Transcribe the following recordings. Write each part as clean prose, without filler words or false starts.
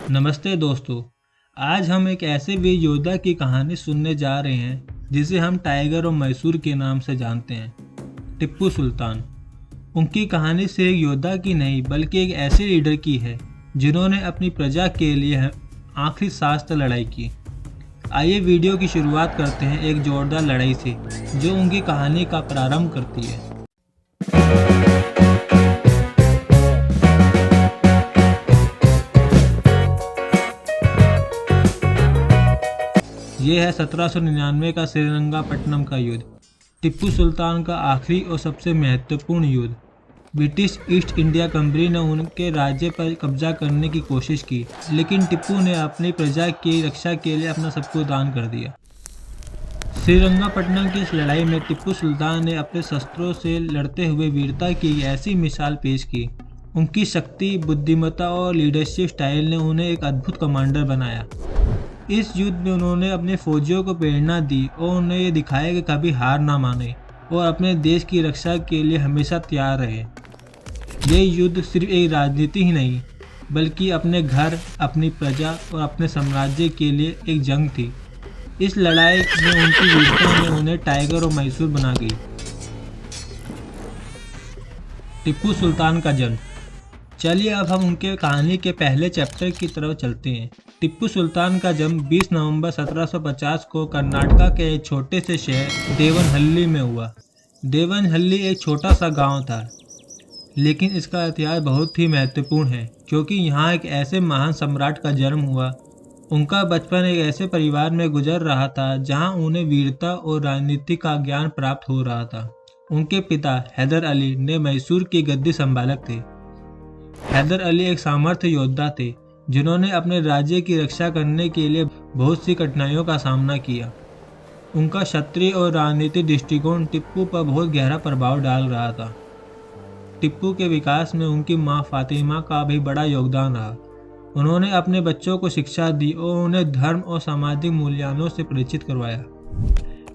नमस्ते दोस्तों। आज हम एक ऐसे वीर योद्धा की कहानी सुनने जा रहे हैं जिसे हम टाइगर और मैसूर के नाम से जानते हैं, टिप्पू सुल्तान। उनकी कहानी सिर्फ एक योद्धा की नहीं बल्कि एक ऐसे लीडर की है जिन्होंने अपनी प्रजा के लिए आखिरी सांस तक लड़ाई की। आइए वीडियो की शुरुआत करते हैं एक जोरदार लड़ाई से जो उनकी कहानी का प्रारंभ करती है। ये है 1799 का श्रीरंगापट्टनम का युद्ध, टिप्पू सुल्तान का आखिरी और सबसे महत्वपूर्ण युद्ध। ब्रिटिश ईस्ट इंडिया कंपनी ने उनके राज्य पर कब्जा करने की कोशिश की, लेकिन टिप्पू ने अपनी प्रजा की रक्षा के लिए अपना सब कुछ दान कर दिया। श्रीरंगापट्टनम की इस लड़ाई में टिप्पू सुल्तान ने अपने शस्त्रों से लड़ते हुए वीरता की ऐसी मिसाल पेश की। उनकी शक्ति, बुद्धिमत्ता और लीडरशिप स्टाइल ने उन्हें एक अद्भुत कमांडर बनाया। इस युद्ध में उन्होंने अपने फौजियों को प्रेरणा दी और उन्हें ये दिखाया कि कभी हार ना माने और अपने देश की रक्षा के लिए हमेशा तैयार रहे। ये युद्ध सिर्फ एक राजनीति ही नहीं बल्कि अपने घर, अपनी प्रजा और अपने साम्राज्य के लिए एक जंग थी। इस लड़ाई में उनकी वीरता ने उन्हें टाइगर और मैसूर बना गई। टिप्पू सुल्तान का जन्म। चलिए अब हम उनके कहानी के पहले चैप्टर की तरफ चलते हैं। टिप्पू सुल्तान का जन्म 20 नवंबर 1750 को कर्नाटका के एक छोटे से शहर देवनहल्ली में हुआ। देवनहल्ली एक छोटा सा गांव था, लेकिन इसका इतिहास बहुत ही महत्वपूर्ण है क्योंकि यहाँ एक ऐसे महान सम्राट का जन्म हुआ। उनका बचपन एक ऐसे परिवार में गुजर रहा था जहाँ उन्हें वीरता और राजनीति का ज्ञान प्राप्त हो रहा था। उनके पिता हैदर अली ने मैसूर की गद्दी संभालक थे। हैदर अली एक सामर्थ्य योद्धा थे जिन्होंने अपने राज्य की रक्षा करने के लिए बहुत सी कठिनाइयों का सामना किया। उनका क्षत्रिय और राजनीतिक दृष्टिकोण टिप्पू पर बहुत गहरा प्रभाव डाल रहा था। टिप्पू के विकास में उनकी मां फातिमा का भी बड़ा योगदान रहा। उन्होंने अपने बच्चों को शिक्षा दी और उन्हें धर्म और सामाजिक मूल्यों से परिचित करवाया।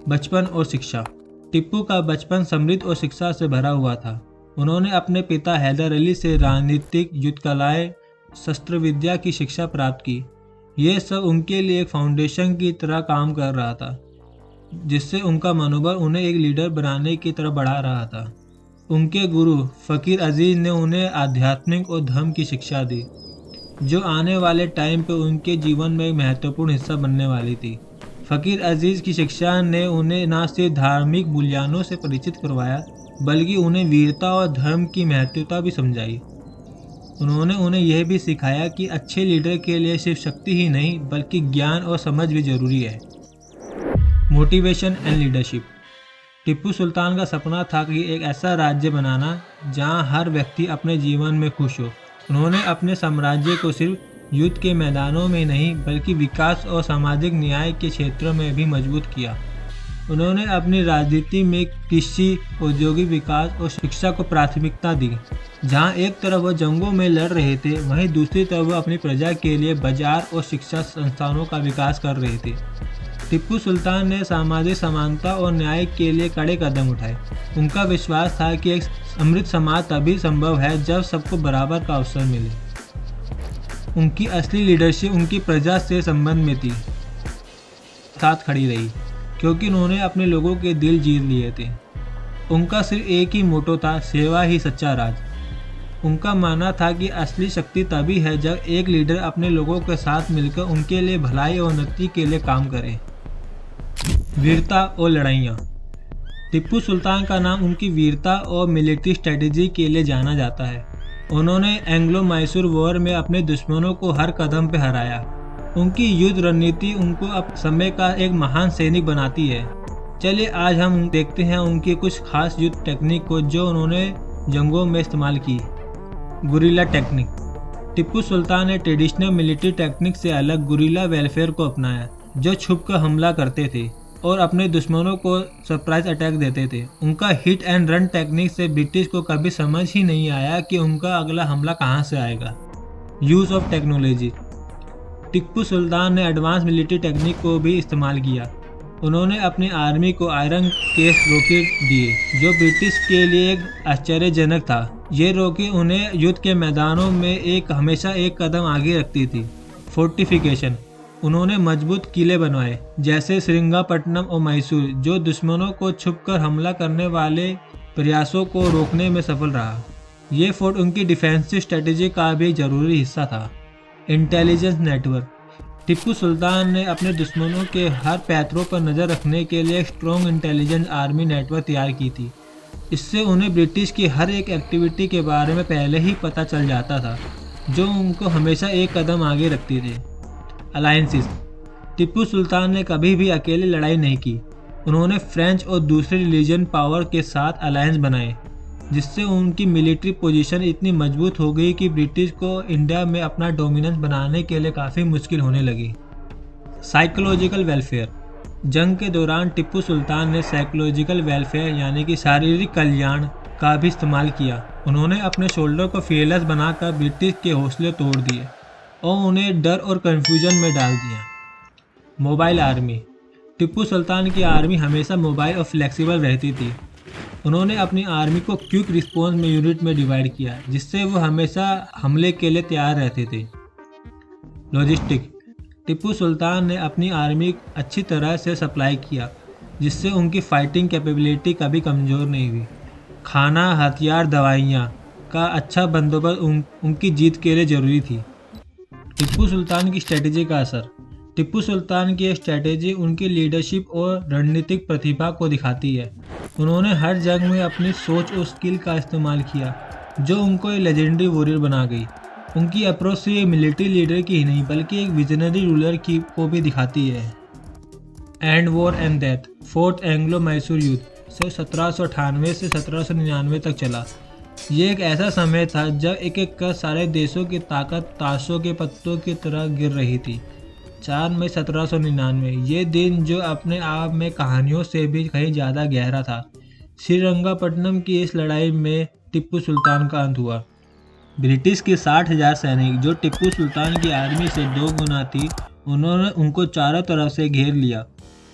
बचपन और शिक्षा। टिप्पू का बचपन समृद्ध और शिक्षा से भरा हुआ था। उन्होंने अपने पिता हैदर अली से राजनीतिक, युद्ध कलाएं, शस्त्र विद्या की शिक्षा प्राप्त की। ये सब उनके लिए एक फाउंडेशन की तरह काम कर रहा था, जिससे उनका मनोबल उन्हें एक लीडर बनाने की तरफ बढ़ा रहा था। उनके गुरु फ़कीर अजीज़ ने उन्हें आध्यात्मिक और धर्म की शिक्षा दी, जो आने वाले टाइम पे उनके जीवन में एक महत्वपूर्ण हिस्सा बनने वाली थी। फ़कीर अजीज़ की शिक्षा ने उन्हें न सिर्फ धार्मिक मूल्यों से परिचित करवाया बल्कि उन्हें वीरता और धर्म की महत्वता भी समझाई। उन्होंने उन्हें यह भी सिखाया कि अच्छे लीडर के लिए सिर्फ शक्ति ही नहीं बल्कि ज्ञान और समझ भी जरूरी है। Motivation and leadership. Tipu Sultan का सपना था कि एक ऐसा राज्य बनाना जहां हर व्यक्ति अपने जीवन में खुश हो। उन्होंने अपने साम्राज्य को सिर्फ युद्ध के मैदानों में नहीं बल्कि विकास और सामाजिक न्याय के क्षेत्रों में भी मजबूत किया। उन्होंने अपनी राजनीति में कृषि, औद्योगिक विकास और शिक्षा को प्राथमिकता दी। जहां एक तरफ वह जंगों में लड़ रहे थे, वहीं दूसरी तरफ वह अपनी प्रजा के लिए बाजार और शिक्षा संस्थानों का विकास कर रहे थे। टिप्पू सुल्तान ने सामाजिक समानता और न्याय के लिए कड़े कदम उठाए। उनका विश्वास था कि एक समृद्ध समाज तभी संभव है जब सबको बराबर का अवसर मिले। उनकी असली लीडरशिप उनकी प्रजा से संबंध में थी, साथ खड़ी रही क्योंकि उन्होंने अपने लोगों के दिल जीत लिए थे। उनका सिर्फ एक ही मोटो था, सेवा ही सच्चा राज। उनका मानना था कि असली शक्ति तभी है जब एक लीडर अपने लोगों के साथ मिलकर उनके लिए भलाई और उन्नति के लिए काम करे। वीरता और लड़ाइयाँ। टिप्पू सुल्तान का नाम उनकी वीरता और मिलिट्री स्ट्रेटेजी के लिए जाना जाता है। उन्होंने एंग्लो मैसूर वॉर में अपने दुश्मनों को हर कदम पर हराया। उनकी युद्ध रणनीति उनको अब समय का एक महान सैनिक बनाती है। चलिए आज हम देखते हैं उनकी कुछ खास युद्ध टेक्निक को जो उन्होंने जंगों में इस्तेमाल की। Guerrilla technique. टिप्पू सुल्तान ने ट्रेडिशनल मिलिट्री टेक्निक से अलग गुरिल्ला वेलफेयर को अपनाया, जो छुपकर हमला करते थे और अपने दुश्मनों को सरप्राइज अटैक देते थे। उनका हिट एंड रन टेक्निक से ब्रिटिश को कभी समझ ही नहीं आया कि उनका अगला हमला कहां से आएगा। Use of technology. Tipu Sultan ने एडवांस मिलिट्री टेक्निक को भी इस्तेमाल किया। उन्होंने अपनी आर्मी को आयरन केस रॉकेट दिए जो ब्रिटिश के लिए एक आश्चर्यजनक था। ये रॉकेट उन्हें युद्ध के मैदानों में हमेशा एक कदम आगे रखती थी। फोर्टिफिकेशन, उन्होंने मजबूत किले बनवाए जैसे श्रीरंगपट्टनम और मैसूर, जो दुश्मनों को छुपकर हमला करने वाले प्रयासों को रोकने में सफल रहा। ये फोर्ट उनकी डिफेंसिव स्ट्रेटेजी का भी एक जरूरी हिस्सा था। इंटेलिजेंस नेटवर्क, टिप्पू सुल्तान ने अपने दुश्मनों के हर पैतरों पर नज़र रखने के लिए एक स्ट्रॉन्ग इंटेलिजेंस आर्मी नेटवर्क तैयार की थी। इससे उन्हें ब्रिटिश की हर एक एक्टिविटी के बारे में पहले ही पता चल जाता था, जो उनको हमेशा एक कदम आगे रखती थी। अलायंसेस, टिप्पू सुल्तान ने कभी भी अकेले लड़ाई नहीं की। उन्होंने फ्रेंच और दूसरे रिलीजन पावर के साथ अलायंस बनाए, जिससे उनकी मिलिट्री पोजीशन इतनी मजबूत हो गई कि ब्रिटिश को इंडिया में अपना डोमिनेंस बनाने के लिए काफ़ी मुश्किल होने लगी। साइकोलॉजिकल वेलफेयर, जंग के दौरान टिप्पू सुल्तान ने साइकोलॉजिकल वेलफेयर यानी कि शारीरिक कल्याण का भी इस्तेमाल किया। उन्होंने अपने शोल्डर को फियरलेस बनाकर ब्रिटिश के हौसले तोड़ दिए और उन्हें डर और कन्फ्यूजन में डाल दिया। मोबाइल आर्मी, टिप्पू सुल्तान की आर्मी हमेशा मोबाइल और फ्लेक्सिबल रहती थी। उन्होंने अपनी आर्मी को क्विक रिस्पॉन्स में यूनिट में डिवाइड किया, जिससे वो हमेशा हमले के लिए तैयार रहते थे। लॉजिस्टिक, टिप्पू सुल्तान ने अपनी आर्मी अच्छी तरह से सप्लाई किया, जिससे उनकी फाइटिंग कैपेबिलिटी कभी कमज़ोर नहीं हुई। खाना, हथियार, दवाइयाँ का अच्छा बंदोबस्त उनकी जीत के लिए ज़रूरी थी। टिप्पू सुल्तान की स्ट्रेटेजी का असर, टिप्पू सुल्तान की स्ट्रेटेजी उनकी लीडरशिप और रणनीतिक प्रतिभा को दिखाती है। उन्होंने हर जंग में अपनी सोच और स्किल का इस्तेमाल किया, जो उनको एक लेजेंडरी वॉरियर बना गई। उनकी अप्रोच से एक मिलिट्री लीडर की ही नहीं बल्कि एक विजनरी रूलर की को भी दिखाती है। And war and death, fourth Anglo Mysore युद्ध 1798 से 1799 तक चला। ये एक ऐसा समय था जब एक एक कर सारे देशों की ताकत ताशों के पत्तों की तरह गिर रही थी। 4 मई 1799, ये दिन जो अपने आप में कहानियों से भी कहीं ज़्यादा गहरा था। श्रीरंगपट्टनम की इस लड़ाई में टिप्पू सुल्तान का अंत हुआ। ब्रिटिश के 60,000 सैनिक, जो टिप्पू सुल्तान की आर्मी से 2 गुना थी, उन्होंने उनको चारों तरफ से घेर लिया,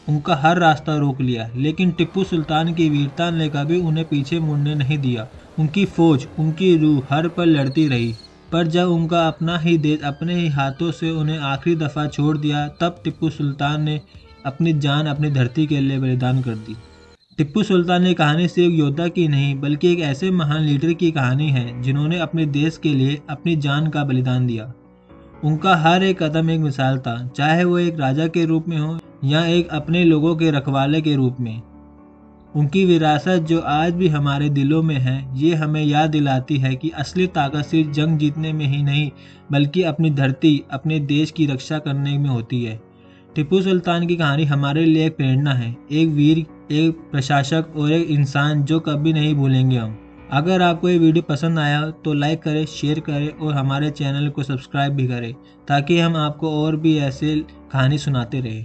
उनका हर रास्ता रोक लिया। लेकिन टिप्पू सुल्तान की वीरता ने कभी उन्हें पीछे मुड़ने नहीं दिया। उनकी फौज, उनकी रूह हर पल लड़ती रही। पर जब उनका अपना ही देश अपने ही हाथों से उन्हें आखिरी दफ़ा छोड़ दिया, तब टिप्पू सुल्तान ने अपनी जान अपनी धरती के लिए बलिदान कर दी। टिप्पू सुल्तान की कहानी सिर्फ योद्धा की नहीं बल्कि एक ऐसे महान लीडर की कहानी है जिन्होंने अपने देश के लिए अपनी जान का बलिदान दिया। उनका हर एक कदम एक मिसाल था, चाहे वो एक राजा के रूप में हो या एक अपने लोगों के रखवाले के रूप में। उनकी विरासत जो आज भी हमारे दिलों में है, ये हमें याद दिलाती है कि असली ताकत सिर्फ जंग जीतने में ही नहीं बल्कि अपनी धरती, अपने देश की रक्षा करने में होती है। टिप्पू सुल्तान की कहानी हमारे लिए एक प्रेरणा है, एक वीर, एक प्रशासक और एक इंसान जो कभी नहीं भूलेंगे हम। अगर आपको ये वीडियो पसंद आया तो लाइक करें, शेयर करें और हमारे चैनल को सब्सक्राइब भी करें, ताकि हम आपको और भी ऐसे कहानी सुनाते रहें।